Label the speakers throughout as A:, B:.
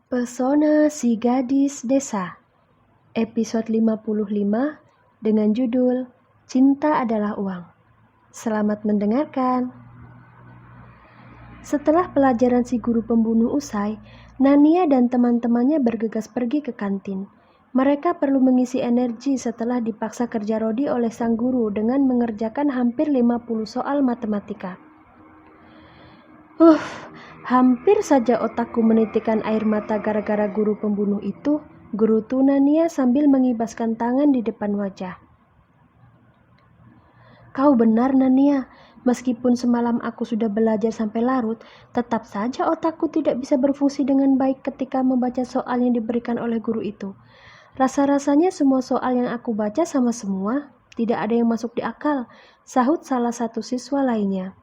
A: Pesona si Gadis Desa, episode 55 dengan judul Cinta Adalah Uang. Selamat mendengarkan. Setelah pelajaran si guru pembunuh usai, Nania dan teman-temannya bergegas pergi ke kantin. Mereka perlu mengisi energi setelah dipaksa kerja rodi oleh sang guru dengan mengerjakan hampir 50 soal matematika. Hampir saja otakku menitikkan air mata gara-gara guru pembunuh itu, gerutu Nania sambil mengibaskan tangan di depan wajah. Kau benar, Nania. Meskipun semalam aku sudah belajar sampai larut, tetap saja otakku tidak bisa berfungsi dengan baik ketika membaca soal yang diberikan oleh guru itu. Rasa-rasanya semua soal yang aku baca sama semua, tidak ada yang masuk di akal, sahut salah satu siswa lainnya.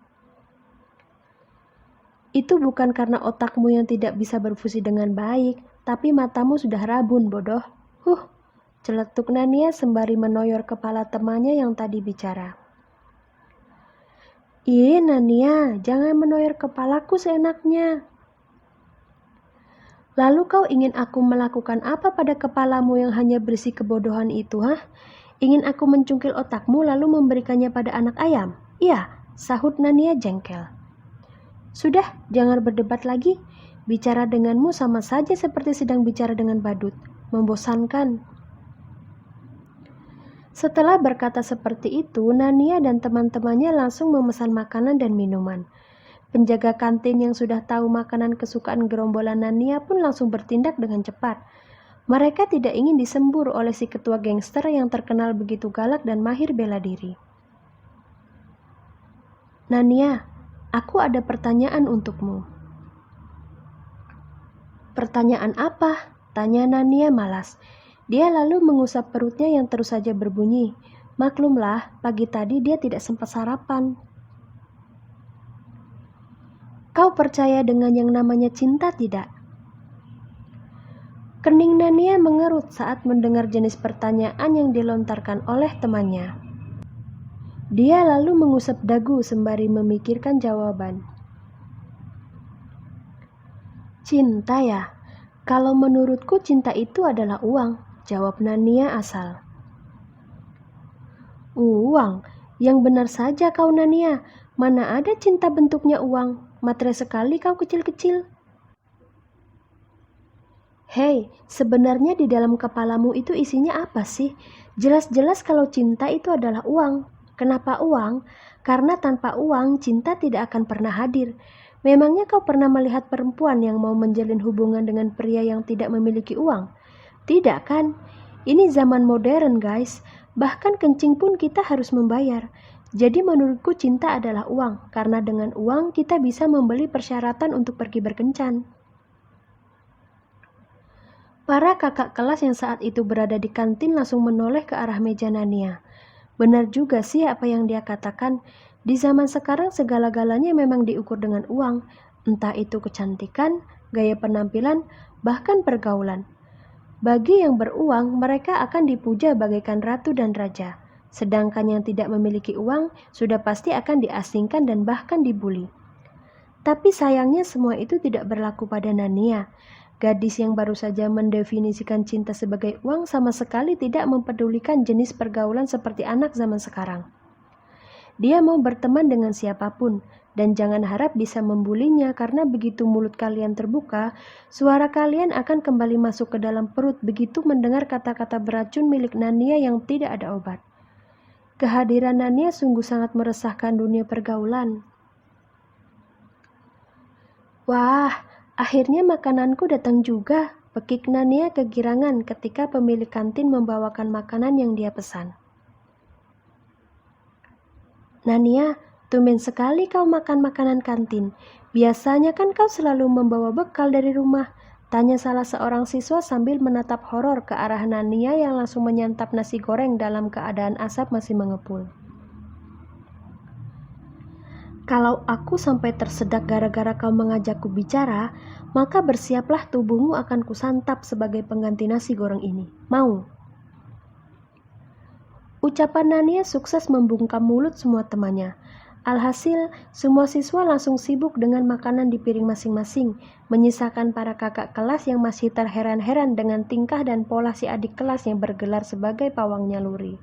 A: Itu bukan karena otakmu yang tidak bisa berfungsi dengan baik, tapi matamu sudah rabun, bodoh. Celetuk Nania sembari menoyor kepala temannya yang tadi bicara. Ih, Nania, jangan menoyor kepalaku seenaknya. Lalu kau ingin aku melakukan apa pada kepalamu yang hanya berisi kebodohan itu, Ingin aku mencungkil otakmu lalu memberikannya pada anak ayam? Iya, sahut Nania jengkel. Sudah, jangan berdebat lagi. Bicara denganmu sama saja seperti sedang bicara dengan badut. Membosankan. Setelah berkata seperti itu, Nania dan teman-temannya langsung memesan makanan dan minuman. Penjaga kantin yang sudah tahu makanan kesukaan gerombolan Nania pun langsung bertindak dengan cepat. Mereka tidak ingin disembur oleh si ketua gangster yang terkenal begitu galak dan mahir bela diri. Nania, aku ada pertanyaan untukmu. Pertanyaan apa? Tanya Nania malas. Dia lalu mengusap perutnya yang terus saja berbunyi. Maklumlah, pagi tadi dia tidak sempat sarapan. Kau percaya dengan yang namanya cinta tidak? Kening Nania mengerut saat mendengar jenis pertanyaan yang dilontarkan oleh temannya. Dia lalu mengusap dagu sembari memikirkan jawaban. Cinta ya? Kalau menurutku cinta itu adalah uang, jawab Nania asal. Uang? Yang benar saja kau Nania, mana ada cinta bentuknya uang, matre sekali kau kecil-kecil. Hei, sebenarnya di dalam kepalamu itu isinya apa sih? Jelas-jelas kalau cinta itu adalah uang. Kenapa uang? Karena tanpa uang, cinta tidak akan pernah hadir. Memangnya kau pernah melihat perempuan yang mau menjalin hubungan dengan pria yang tidak memiliki uang? Tidak kan? Ini zaman modern, guys. Bahkan kencing pun kita harus membayar. Jadi menurutku cinta adalah uang, karena dengan uang kita bisa membeli persyaratan untuk pergi berkencan. Para kakak kelas yang saat itu berada di kantin langsung menoleh ke arah meja Nania. Benar juga sih apa yang dia katakan. Di zaman sekarang segala-galanya memang diukur dengan uang. Entah itu kecantikan, gaya penampilan, bahkan pergaulan. Bagi yang beruang, mereka akan dipuja bagaikan ratu dan raja. Sedangkan yang tidak memiliki uang, sudah pasti akan diasingkan dan bahkan dibuli. Tapi sayangnya semua itu tidak berlaku pada Nania. Gadis yang baru saja mendefinisikan cinta sebagai uang sama sekali tidak mempedulikan jenis pergaulan seperti anak zaman sekarang. Dia mau berteman dengan siapapun, dan jangan harap bisa membulinya karena begitu mulut kalian terbuka, suara kalian akan kembali masuk ke dalam perut begitu mendengar kata-kata beracun milik Nania yang tidak ada obat. Kehadiran Nania sungguh sangat meresahkan dunia pergaulan. Wah, akhirnya makananku datang juga, pekik Nania kegirangan ketika pemilik kantin membawakan makanan yang dia pesan. Nania, tumben sekali kau makan makanan kantin. Biasanya kan kau selalu membawa bekal dari rumah, tanya salah seorang siswa sambil menatap horor ke arah Nania yang langsung menyantap nasi goreng dalam keadaan asap masih mengepul. Kalau aku sampai tersedak gara-gara kau mengajakku bicara, maka bersiaplah tubuhmu akan kusantap sebagai pengganti nasi goreng ini. Mau? Ucapan Nania sukses membungkam mulut semua temannya. Alhasil, semua siswa langsung sibuk dengan makanan di piring masing-masing, menyisakan para kakak kelas yang masih terheran-heran dengan tingkah dan pola si adik kelas yang bergelar sebagai pawangnya Luri.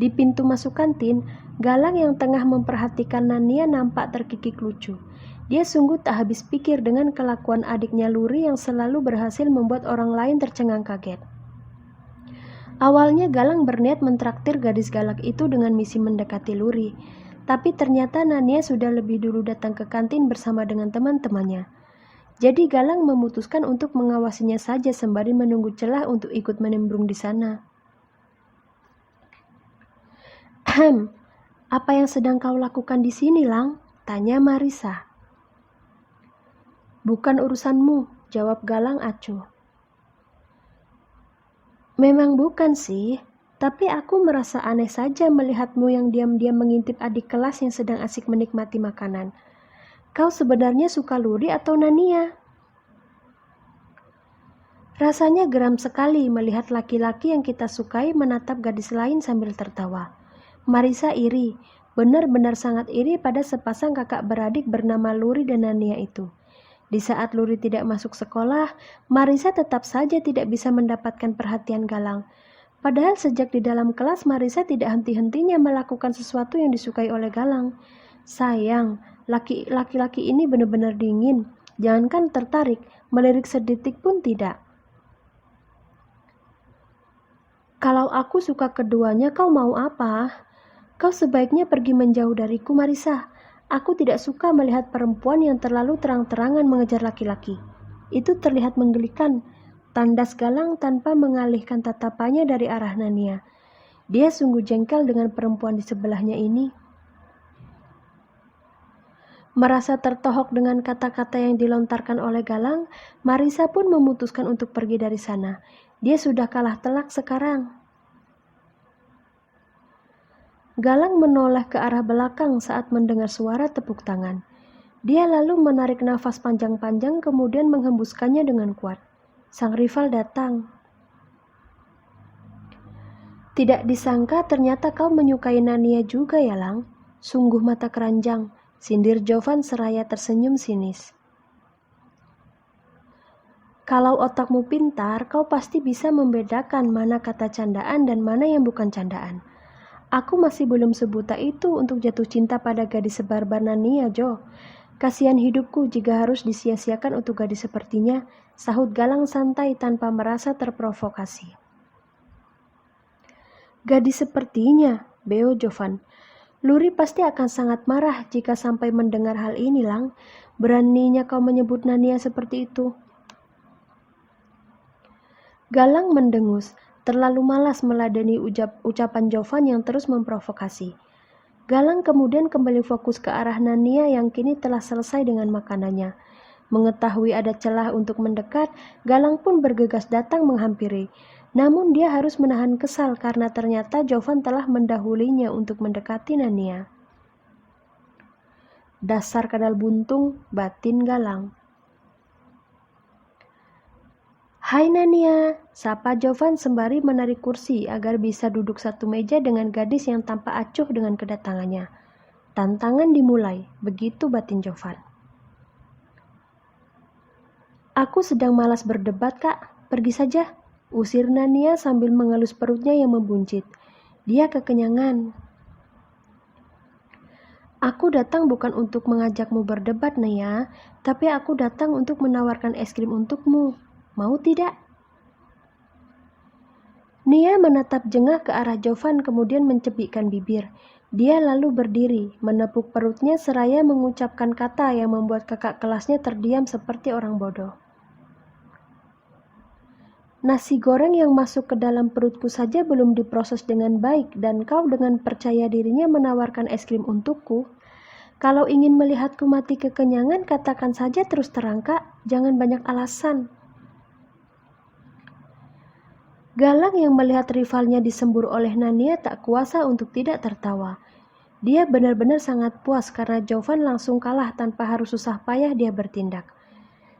A: Di pintu masuk kantin, Galang yang tengah memperhatikan Nania nampak terkikik lucu. Dia sungguh tak habis pikir dengan kelakuan adiknya Luri yang selalu berhasil membuat orang lain tercengang kaget. Awalnya Galang berniat mentraktir gadis galak itu dengan misi mendekati Luri, tapi ternyata Nania sudah lebih dulu datang ke kantin bersama dengan teman-temannya. Jadi Galang memutuskan untuk mengawasinya saja sembari menunggu celah untuk ikut menimbrung di sana. Apa yang sedang kau lakukan di sini, Lang? Tanya Marisa. Bukan urusanmu, jawab Galang acuh. Memang bukan sih, tapi aku merasa aneh saja melihatmu yang diam-diam mengintip adik kelas yang sedang asik menikmati makanan. Kau sebenarnya suka Luri atau Nania? Rasanya geram sekali melihat laki-laki yang kita sukai menatap gadis lain sambil tertawa. Marisa iri, benar-benar sangat iri pada sepasang kakak beradik bernama Luri dan Nania itu. Di saat Luri tidak masuk sekolah, Marisa tetap saja tidak bisa mendapatkan perhatian Galang. Padahal sejak di dalam kelas Marisa tidak henti-hentinya melakukan sesuatu yang disukai oleh Galang. Sayang, laki-laki ini benar-benar dingin. Jangankan tertarik, melirik sedetik pun tidak. Kalau aku suka keduanya, kau mau apa? Kau sebaiknya pergi menjauh dariku, Marisa. Aku tidak suka melihat perempuan yang terlalu terang-terangan mengejar laki-laki. Itu terlihat menggelikan. Tandas Galang tanpa mengalihkan tatapannya dari arah Nania. Dia sungguh jengkel dengan perempuan di sebelahnya ini. Merasa tertohok dengan kata-kata yang dilontarkan oleh Galang, Marisa pun memutuskan untuk pergi dari sana. Dia sudah kalah telak sekarang. Galang menoleh ke arah belakang saat mendengar suara tepuk tangan. Dia lalu menarik nafas panjang-panjang kemudian menghembuskannya dengan kuat. Sang rival datang. Tidak disangka ternyata kau menyukai Nania juga ya, Lang. Sungguh mata keranjang, sindir Jovan seraya tersenyum sinis. Kalau otakmu pintar, kau pasti bisa membedakan mana kata candaan dan mana yang bukan candaan. Aku masih belum sebuta itu untuk jatuh cinta pada gadis sebarbar Nania, Jo. Kasihan hidupku jika harus disia-siakan untuk gadis sepertinya, sahut Galang santai tanpa merasa terprovokasi. Gadis sepertinya, beo Jovan. Luri pasti akan sangat marah jika sampai mendengar hal ini, Lang. Beraninya kau menyebut Nania seperti itu. Galang mendengus. Terlalu malas meladeni ucapan Jovan yang terus memprovokasi. Galang kemudian kembali fokus ke arah Nania yang kini telah selesai dengan makanannya. Mengetahui ada celah untuk mendekat, Galang pun bergegas datang menghampiri. Namun dia harus menahan kesal karena ternyata Jovan telah mendahulinya untuk mendekati Nania. Dasar kadal buntung, batin Galang. Hai Nania, sapa Jovan sembari menarik kursi agar bisa duduk satu meja dengan gadis yang tampak acuh dengan kedatangannya. Tantangan dimulai, begitu batin Jovan. Aku sedang malas berdebat, Kak. Pergi saja, usir Nania sambil mengelus perutnya yang membuncit. Dia kekenyangan. Aku datang bukan untuk mengajakmu berdebat, Naya, tapi aku datang untuk menawarkan es krim untukmu. Mau tidak? Nia menatap jengah ke arah Jovan kemudian mencebikkan bibir. Dia lalu berdiri, menepuk perutnya seraya mengucapkan kata yang membuat kakak kelasnya terdiam seperti orang bodoh. Nasi goreng yang masuk ke dalam perutku saja belum diproses dengan baik dan kau dengan percaya dirinya menawarkan es krim untukku. Kalau ingin melihatku mati kekenyangan, katakan saja terus terang, Kak. Jangan banyak alasan. Galang yang melihat rivalnya disembur oleh Nania tak kuasa untuk tidak tertawa. Dia benar-benar sangat puas karena Jovan langsung kalah tanpa harus susah payah dia bertindak.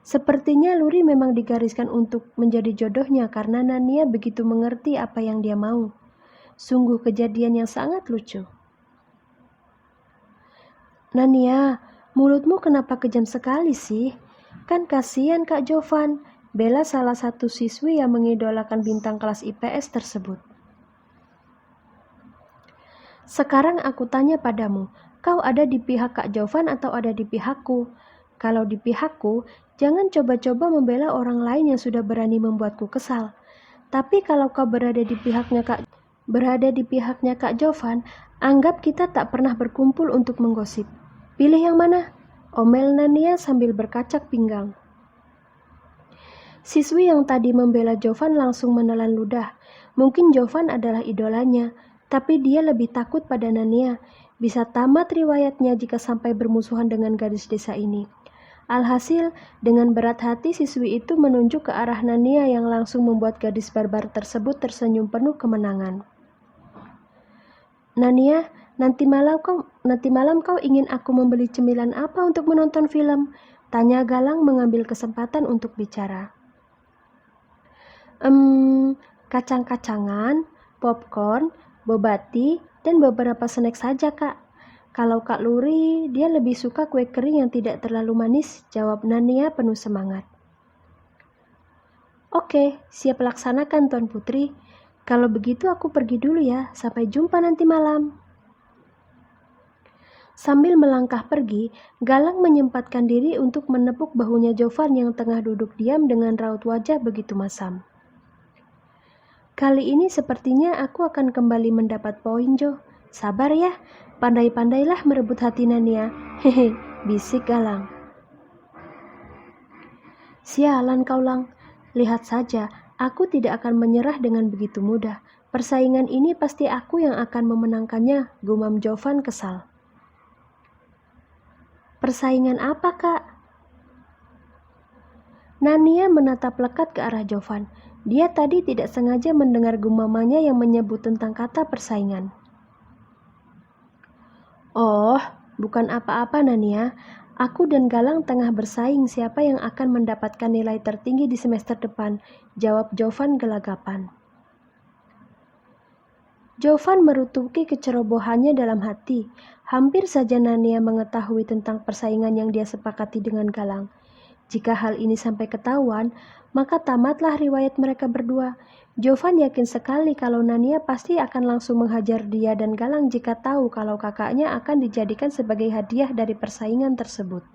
A: Sepertinya Luri memang digariskan untuk menjadi jodohnya karena Nania begitu mengerti apa yang dia mau. Sungguh kejadian yang sangat lucu. Nania, mulutmu kenapa kejam sekali sih? Kan kasihan Kak Jovan, bela salah satu siswi yang mengidolakan bintang kelas IPS tersebut. Sekarang aku tanya padamu, kau ada di pihak Kak Jovan atau ada di pihakku? Kalau di pihakku, jangan coba-coba membela orang lain yang sudah berani membuatku kesal. Tapi kalau kau berada di pihaknya Kak Jovan, anggap kita tak pernah berkumpul untuk menggosip. Pilih yang mana? Omel Nania sambil berkacak pinggang. Siswi yang tadi membela Jovan langsung menelan ludah. Mungkin Jovan adalah idolanya, tapi dia lebih takut pada Nania. Bisa tamat riwayatnya jika sampai bermusuhan dengan gadis desa ini. Alhasil, dengan berat hati siswi itu menunjuk ke arah Nania yang langsung membuat gadis barbar tersebut tersenyum penuh kemenangan. Nania, nanti malam kau ingin aku membeli cemilan apa untuk menonton film? Tanya Galang mengambil kesempatan untuk bicara. Kacang-kacangan, popcorn, bobati, dan beberapa snack saja, Kak. Kalau Kak Luri, dia lebih suka kue kering yang tidak terlalu manis, jawab Nania penuh semangat. Oke, siap laksanakan Tuan Putri. Kalau begitu aku pergi dulu ya, sampai jumpa nanti malam. Sambil melangkah pergi, Galang menyempatkan diri untuk menepuk bahunya Jovan yang tengah duduk diam dengan raut wajah begitu masam. Kali ini sepertinya aku akan kembali mendapat poin, Jo. Sabar ya, pandai-pandailah merebut hati Nania. Hehe, bisik Galang. Sialan kau Lang, lihat saja, aku tidak akan menyerah dengan begitu mudah. Persaingan ini pasti aku yang akan memenangkannya, gumam Jovan kesal. Persaingan apa, Kak? Nania menatap lekat ke arah Jovan. Dia tadi tidak sengaja mendengar gumamannya yang menyebut tentang kata persaingan. Oh, bukan apa-apa Nania. Aku dan Galang tengah bersaing siapa yang akan mendapatkan nilai tertinggi di semester depan, jawab Jovan gelagapan. Jovan merutuki kecerobohannya dalam hati. Hampir saja Nania mengetahui tentang persaingan yang dia sepakati dengan Galang. Jika hal ini sampai ketahuan, maka tamatlah riwayat mereka berdua. Jovan yakin sekali kalau Nania pasti akan langsung menghajar dia dan Galang jika tahu kalau kakaknya akan dijadikan sebagai hadiah dari persaingan tersebut.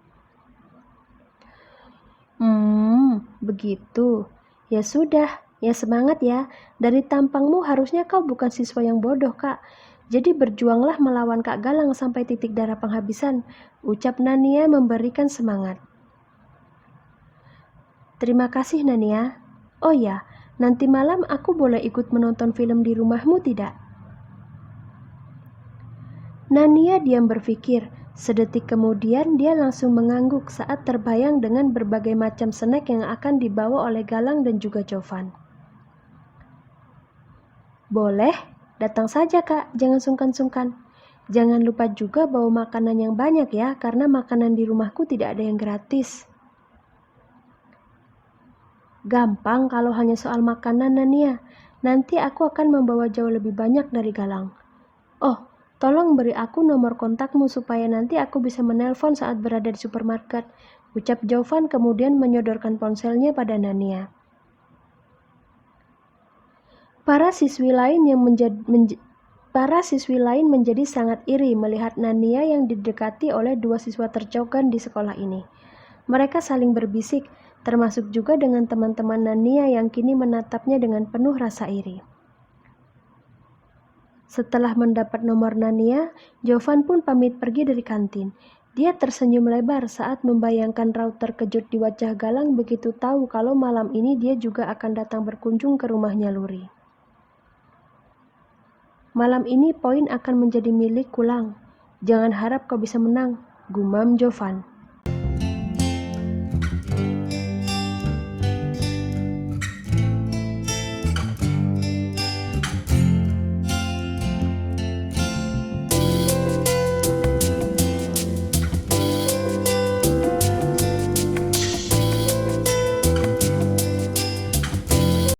A: Begitu. Ya sudah, ya semangat ya. Dari tampangmu harusnya kau bukan siswa yang bodoh, Kak. Jadi berjuanglah melawan Kak Galang sampai titik darah penghabisan, ucap Nania memberikan semangat. Terima kasih Nania. Oh ya, nanti malam aku boleh ikut menonton film di rumahmu tidak? Nania diam berpikir. Sedetik kemudian dia langsung mengangguk saat terbayang dengan berbagai macam snack yang akan dibawa oleh Galang dan juga Jovan. Boleh, datang saja Kak, jangan sungkan-sungkan. Jangan lupa juga bawa makanan yang banyak ya, karena makanan di rumahku tidak ada yang gratis. Gampang kalau hanya soal makanan Nania. Nanti aku akan membawa jauh lebih banyak dari Galang. Oh, tolong beri aku nomor kontakmu supaya nanti aku bisa menelpon saat berada di supermarket, ucap Jovan kemudian menyodorkan ponselnya pada Nania. Para siswi lain menjadi sangat iri melihat Nania yang didekati oleh dua siswa tercogan di sekolah ini. Mereka saling berbisik, termasuk juga dengan teman-teman Nania yang kini menatapnya dengan penuh rasa iri. Setelah mendapat nomor Nania, Jovan pun pamit pergi dari kantin. Dia tersenyum lebar saat membayangkan raut terkejut di wajah Galang begitu tahu kalau malam ini dia juga akan datang berkunjung ke rumahnya Luri. Malam ini poin akan menjadi milik Kulang. Jangan harap kau bisa menang, gumam Jovan.